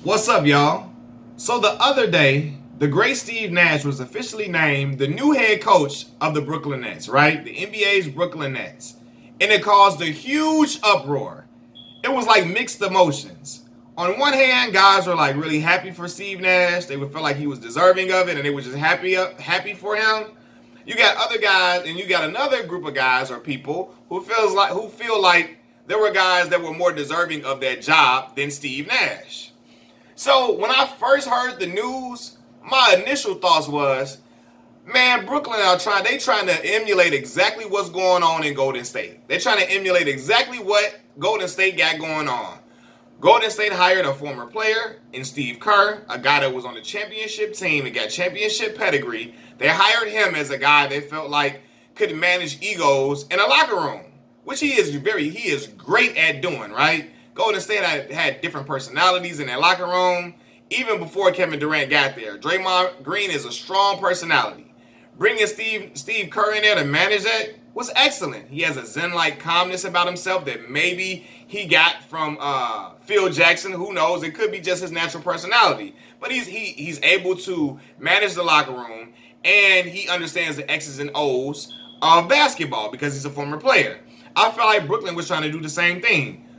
What's up, y'all? So the other day, the great Steve Nash was officially named the new head coach of the Brooklyn Nets, right? The NBA's Brooklyn Nets. And it caused a huge uproar. It was like mixed emotions. On one hand, guys were like really happy for Steve Nash. They would feel like he was deserving of it and they were just happy for him. You got other guys and you got another group of guys or people who feel like there were guys that were more deserving of that job than Steve Nash. So when I first heard the news, my initial thoughts was, man, Brooklyn are trying to emulate exactly what's going on in Golden State. They're trying to emulate exactly what Golden State got going on. Golden State hired a former player in Steve Kerr, a guy that was on the championship team and got championship pedigree. They hired him as a guy they felt like could manage egos in a locker room, which he is great at doing, right? Golden State had different personalities in their locker room even before Kevin Durant got there. Draymond Green is a strong personality. Bringing Steve Kerr in there to manage that was excellent. He has a zen-like calmness about himself that maybe he got from Phil Jackson. Who knows? It could be just his natural personality. But he's able to manage the locker room, and he understands the X's and O's of basketball because he's a former player. I felt like Brooklyn was trying to do the same thing.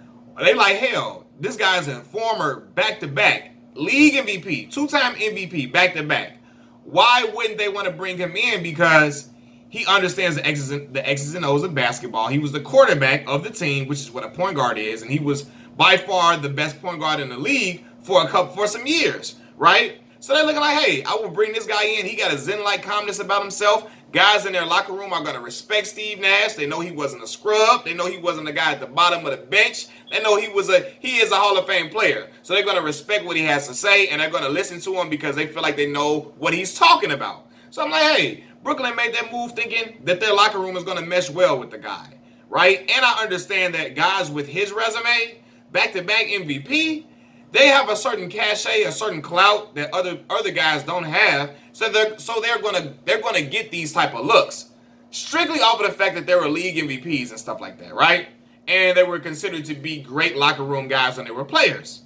They like, hell, this guy's a former back-to-back league MVP, two-time MVP back-to-back. Why wouldn't they want to bring him in? Because he understands the X's and O's of basketball. He was the quarterback of the team, which is what a point guard is, and he was by far the best point guard in the league for some years, right? So they're looking like, hey, I will bring this guy in. He got a zen-like calmness about himself. Guys in their locker room are going to respect Steve Nash. They know he wasn't a scrub. They know he wasn't a guy at the bottom of the bench. They know he is a Hall of Fame player. So they're going to respect what he has to say, and they're going to listen to him because they feel like they know what he's talking about. So I'm like, hey, Brooklyn made that move thinking that their locker room is going to mesh well with the guy, right? And I understand that guys with his resume, back-to-back MVP, they have a certain cachet, a certain clout that other guys don't have. So they're gonna get these type of looks strictly off of the fact that they were league MVPs and stuff like that, right? And they were considered to be great locker room guys when they were players.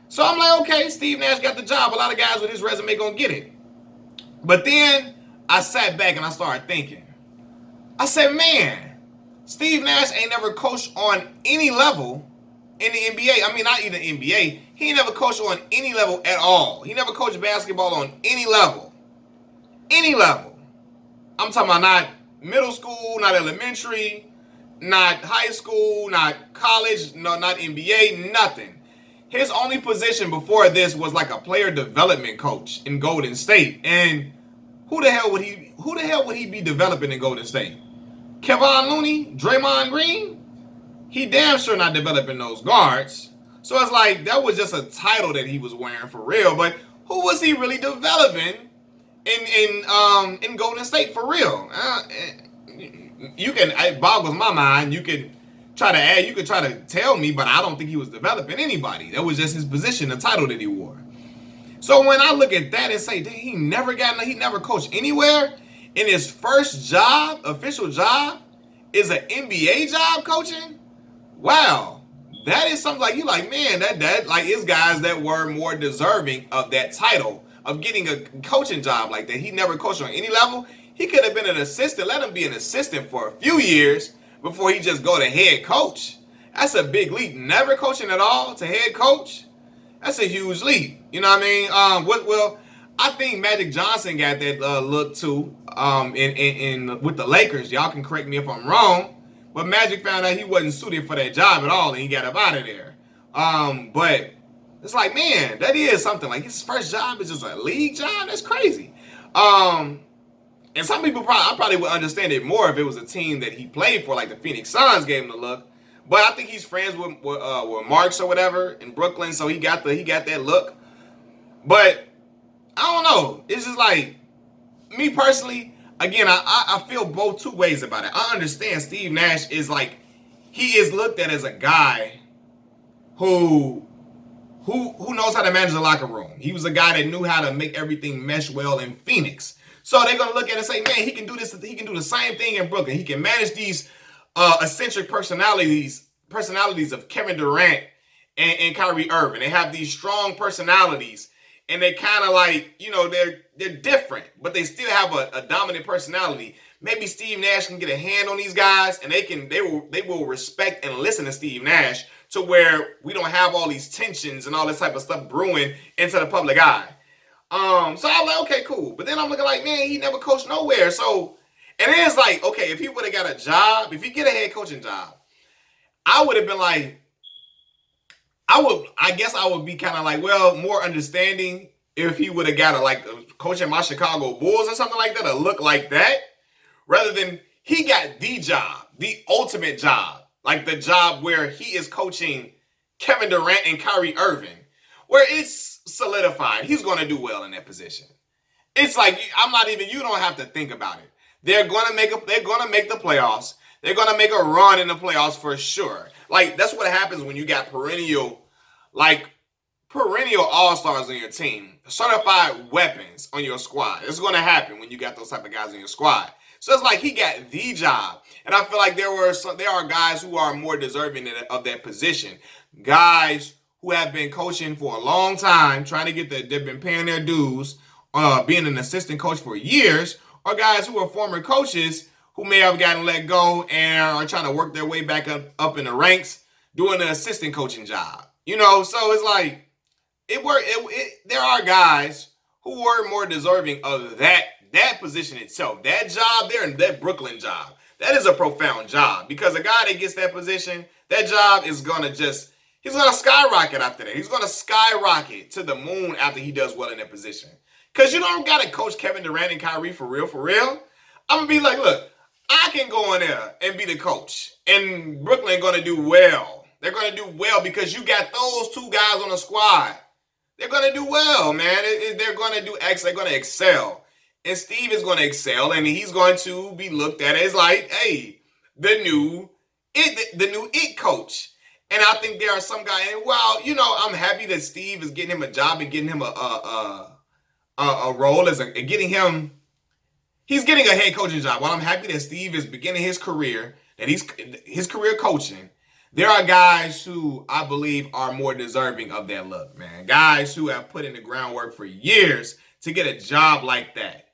So I'm like, okay, Steve Nash got the job. A lot of guys with his resume gonna get it. But then I sat back and I started thinking. I said, man, Steve Nash ain't never coached on any level in the NBA. I mean, not even NBA. He never coached on any level at all. He never coached basketball on any level. Any level. I'm talking about not middle school, not elementary, not high school, not college, no, not NBA, nothing. His only position before this was like a player development coach in Golden State. And who the hell would he be developing in Golden State? Kevon Looney? Draymond Green? He damn sure not developing those guards. So it's like that was just a title that he was wearing for real. But who was he really developing in Golden State for real? It boggles my mind. You could try to tell me, but I don't think he was developing anybody. That was just his position, the title that he wore. So when I look at that and say, dang, he never coached anywhere, and his first job, official job, is an NBA job coaching. Wow, that is something like you like, man, that like is guys that were more deserving of that title of getting a coaching job like that. He never coached on any level. He could have been an assistant. Let him be an assistant for a few years before he just go to head coach. That's a big leap. Never coaching at all to head coach. That's a huge leap. You know what I mean? I think Magic Johnson got that look too. In with the Lakers. Y'all can correct me if I'm wrong. But Magic found out he wasn't suited for that job at all, and he got up out of there. But it's like, man, that is something. Like his first job is just a league job. That's crazy. And some people probably would understand it more if it was a team that he played for, like the Phoenix Suns gave him the look. But I think he's friends with Marks or whatever in Brooklyn, so he got that look. But I don't know. It's just like me personally. Again, I feel both two ways about it. I understand Steve Nash is like, he is looked at as a guy who knows how to manage the locker room. He was a guy that knew how to make everything mesh well in Phoenix. So they're going to look at it and say, man, he can do this. He can do the same thing in Brooklyn. He can manage these eccentric personalities of Kevin Durant and Kyrie Irving. They have these strong personalities, and they kind of like, they're different, but they still have a dominant personality. Maybe Steve Nash can get a hand on these guys, and they will respect and listen to Steve Nash to where we don't have all these tensions and all this type of stuff brewing into the public eye. So I was like, okay, cool. But then I'm looking like, man, he never coached nowhere. So, and then it's like, okay, if he would have got a job, if he get a head coaching job, I would have been like, I guess I would be kind of like, well, more understanding if he would have got a coaching my Chicago Bulls or something like that, a look like that, rather than he got the job, the ultimate job, like the job where he is coaching Kevin Durant and Kyrie Irving, where it's solidified. He's going to do well in that position. It's like, you don't have to think about it. They're going to make the playoffs. They're going to make a run in the playoffs for sure. Like, that's what happens when you got perennial all-stars on your team, certified weapons on your squad. It's going to happen when you got those type of guys in your squad. So it's like he got the job. And I feel like there are guys who are more deserving of that position. Guys who have been coaching for a long time, they've been paying their dues, being an assistant coach for years, or guys who are former coaches who may have gotten let go and are trying to work their way back up in the ranks, doing an assistant coaching job. So it's like, there are guys who were more deserving of that position itself. That job there, and that Brooklyn job, that is a profound job, because a guy that gets that position, that job is going to he's going to skyrocket after that. He's going to skyrocket to the moon after he does well in that position. Because you don't got to coach Kevin Durant and Kyrie for real. I'm going to be like, look, I can go in there and be the coach, and Brooklyn going to do well. They're going to do well because you got those two guys on the squad. They're going to do well, man. They're going to they're going to excel. And Steve is going to excel, and he's going to be looked at as like, hey, the new it coach. And I think there are some guys, and I'm happy that Steve is getting him a job and getting him a role he's getting a head coaching job. While I'm happy that Steve is beginning his career, that his career coaching, there are guys who I believe are more deserving of that look, man. Guys who have put in the groundwork for years to get a job like that,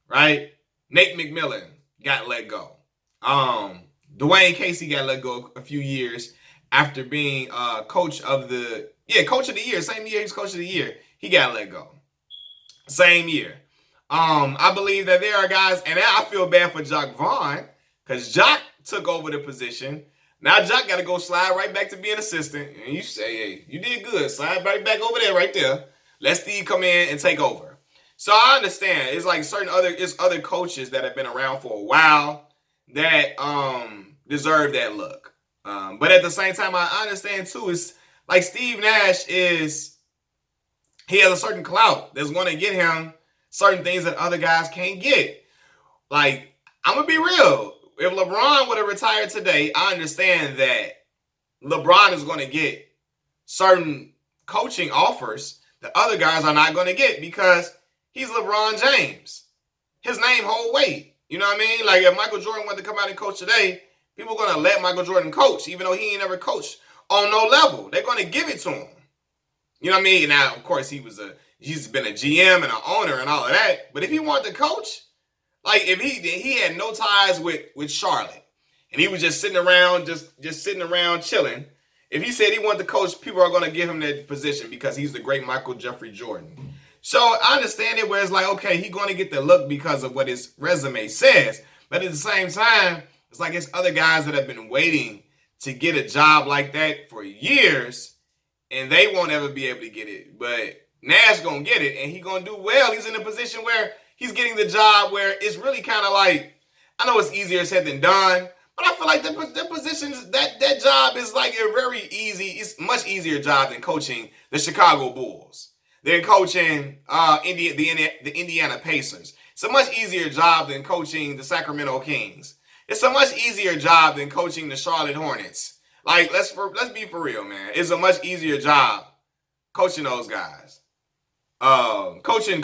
right? Nate McMillan got let go. Dwayne Casey got let go a few years after being coach of the year. Same year he's coach of the year. He got let go. Same year. I believe that there are guys, and I feel bad for Jock Vaughn, because Jock took over the position. Now Jock got to go slide right back to being assistant. And you say, hey, you did good. Slide right back over there, right there. Let Steve come in and take over. So I understand. It's like other coaches that have been around for a while that deserve that look. But at the same time, I understand too, it's like Steve Nash he has a certain clout that's going to get him certain things that other guys can't get. Like, I'm going to be real. If LeBron would have retired today, I understand that LeBron is going to get certain coaching offers that other guys are not going to get because he's LeBron James. His name hold weight. You know what I mean? Like, if Michael Jordan wanted to come out and coach today, people are going to let Michael Jordan coach, even though he ain't never coached on no level. They're going to give it to him. You know what I mean? Now, of course, he's been a GM and an owner and all of that. But if he wanted to coach, like if he had no ties with Charlotte and he was just sitting around, just sitting around chilling, if he said he wanted to coach, people are going to give him that position because he's the great Michael Jeffrey Jordan. So I understand it where it's like, okay, he's going to get the look because of what his resume says. But at the same time, it's like it's other guys that have been waiting to get a job like that for years, and they won't ever be able to get it. But Nash going to get it, and he's going to do well. He's in a position where he's getting the job where it's really kind of like, I know it's easier said than done, but I feel like the positions, that job is like it's much easier job than coaching the Chicago Bulls, than coaching the Indiana Pacers. It's a much easier job than coaching the Sacramento Kings. It's a much easier job than coaching the Charlotte Hornets. Like, let's be for real, man. It's a much easier job coaching those guys. Coaching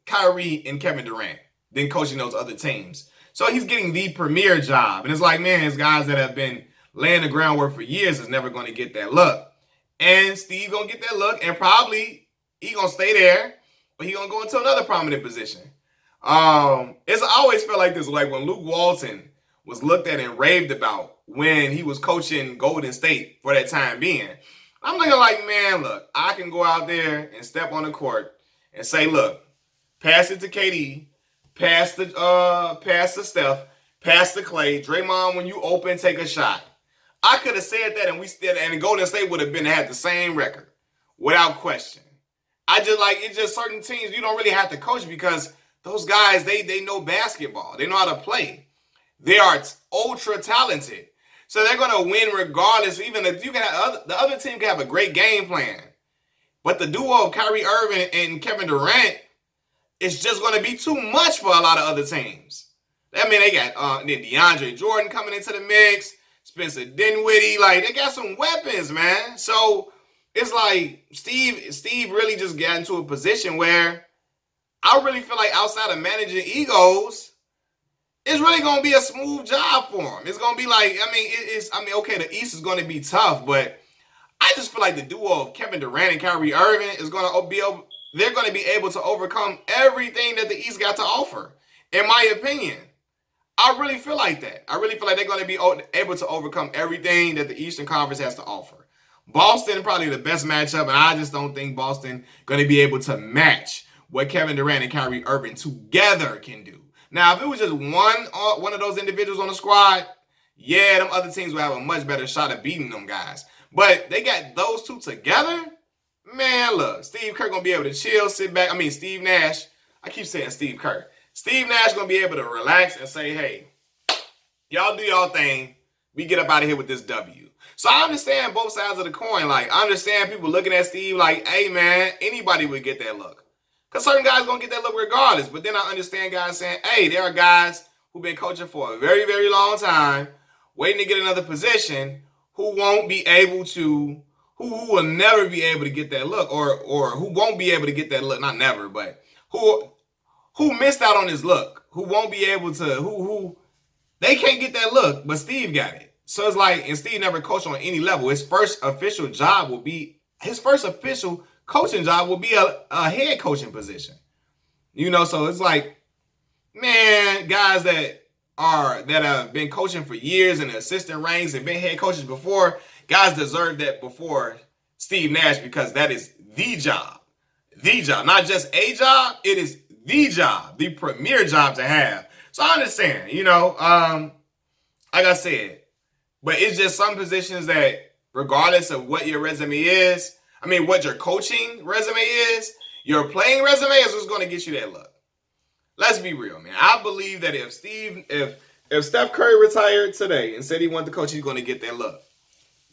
Kyrie and Kevin Durant than coaching those other teams. So he's getting the premier job. And it's like, man, it's guys that have been laying the groundwork for years is never going to get that look. And Steve going to get that look, and probably he going to stay there, but he going to go into another prominent position. It's always felt like this, like when Luke Walton was looked at and raved about when he was coaching Golden State for that time being. I'm looking like, man, look, I can go out there and step on the court and say, look, pass it to KD, pass the Steph, pass the Clay, Draymond, when you open, take a shot. I could have said that, and Golden State would have had the same record, without question. It's just certain teams you don't really have to coach because those guys, they know basketball. They know how to play. They are ultra talented. So they're going to win regardless. Even if you can the other team can have a great game plan. But the duo of Kyrie Irving and Kevin Durant is just going to be too much for a lot of other teams. I mean, they got then DeAndre Jordan coming into the mix, Spencer Dinwiddie. Like, they got some weapons, man. So it's like Steve really just got into a position where I really feel like outside of managing egos, it's really going to be a smooth job for him. It's going to be like, okay, the East is going to be tough, but I just feel like the duo of Kevin Durant and Kyrie Irving is going to they're going to be able to overcome everything that the East got to offer, in my opinion. I really feel like that. I really feel like they're going to be able to overcome everything that the Eastern Conference has to offer. Boston probably the best matchup, and I just don't think Boston going to be able to match what Kevin Durant and Kyrie Irving together can do. Now, if it was just one of those individuals on the squad, yeah, them other teams will have a much better shot at beating them guys. But they got those two together. Man, look, Steve Kerr going to be able to chill, sit back. Steve Nash. I keep saying Steve Kerr. Steve Nash going to be able to relax and say, hey, y'all do y'all thing. We get up out of here with this W. So I understand both sides of the coin. Like, I understand people looking at Steve like, hey, man, anybody would get that look. Because certain guys going to get that look regardless. But then I understand guys saying, hey, there are guys who've been coaching for a very, very long time, waiting to get another position, who won't be able to, who will never be able to get that look, or who won't be able to get that look, not never, but who missed out on his look, who won't be able to, who they can't get that look, but Steve got it. So it's like, and Steve never coached on any level. His first official coaching job will be a head coaching position. So it's like, man, guys that have been coaching for years in the assistant ranks and been head coaches before, guys deserve that before Steve Nash, because that is the job. The job. Not just a job, it is the job, the premier job to have. So I understand, like I said, but it's just some positions that regardless of what your resume is, what your coaching resume is, your playing resume is what's going to get you that look. Let's be real, man. I believe that if Steph Curry retired today and said he wanted to coach, he's going to get that look.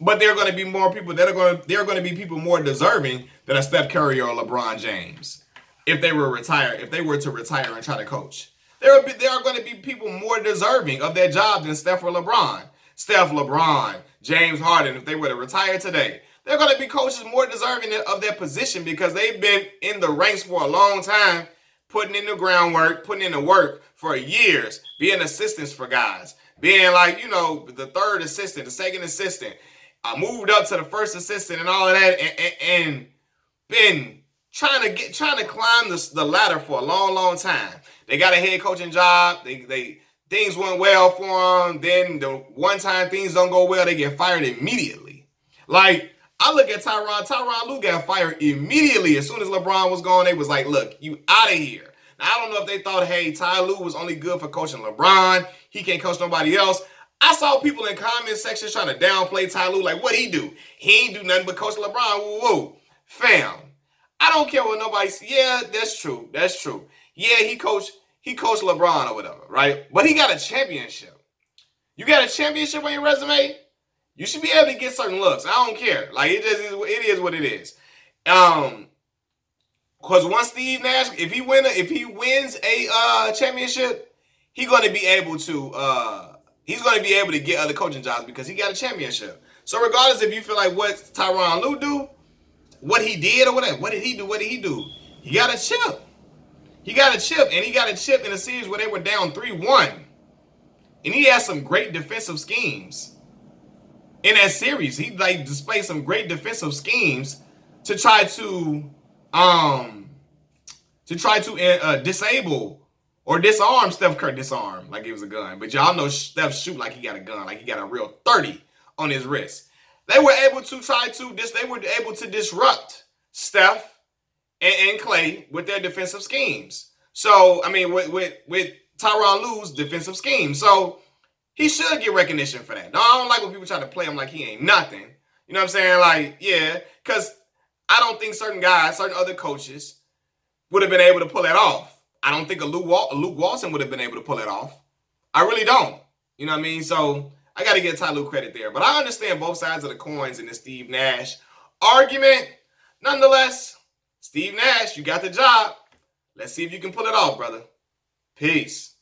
But there are going to be more people there are going to be people more deserving than a Steph Curry or a LeBron James if they were to retire and try to coach. There are going to be people more deserving of that job than Steph or LeBron. Steph, LeBron, James Harden, if they were to retire today, they're going to be coaches more deserving of their position because they've been in the ranks for a long time, putting in the groundwork, putting in the work for years, being assistants for guys, being like, the third assistant, the second assistant. I moved up to the first assistant and all of that, and been trying to climb the ladder for a long, long time. They got a head coaching job. They things went well for them. Then the one time things don't go well, they get fired immediately. Like, I look at Tyronn Lue got fired immediately. As soon as LeBron was gone, they was like, look, you out of here. Now, I don't know if they thought, hey, Ty Lue was only good for coaching LeBron. He can't coach nobody else. I saw people in comment sections trying to downplay Ty Lue, like, what he do? He ain't do nothing but coach LeBron. Whoa. Fam, I don't care what nobody says. Yeah, that's true. Yeah, he coached LeBron or whatever, right? But he got a championship. You got a championship on your resume? You should be able to get certain looks. I don't care. Like, it is what it is. Because once Steve Nash, if he wins a championship, he's going to be able to get other coaching jobs because he got a championship. So regardless if you feel like what Tyronn Lue do, what he did or whatever, what did he do? He got a chip. And he got a chip in a series where they were down 3-1. And he had some great defensive schemes. in that series. He like displayed some great defensive schemes to try to disable or disarm Steph Curry. Disarm like it was a gun, but y'all know Steph shoot like he got a gun, like he got a real 30 on his wrist. They were able to disrupt Steph and Clay with their defensive schemes. So I mean, with Tyronn Lue's defensive scheme. So he should get recognition for that. No, I don't like when people try to play him like he ain't nothing. You know what I'm saying? Like, yeah, because I don't think certain other coaches would have been able to pull that off. I don't think a Luke Walton would have been able to pull it off. I really don't. You know what I mean? So I got to give Ty Lue credit there. But I understand both sides of the coins in the Steve Nash argument. Nonetheless, Steve Nash, you got the job. Let's see if you can pull it off, brother. Peace.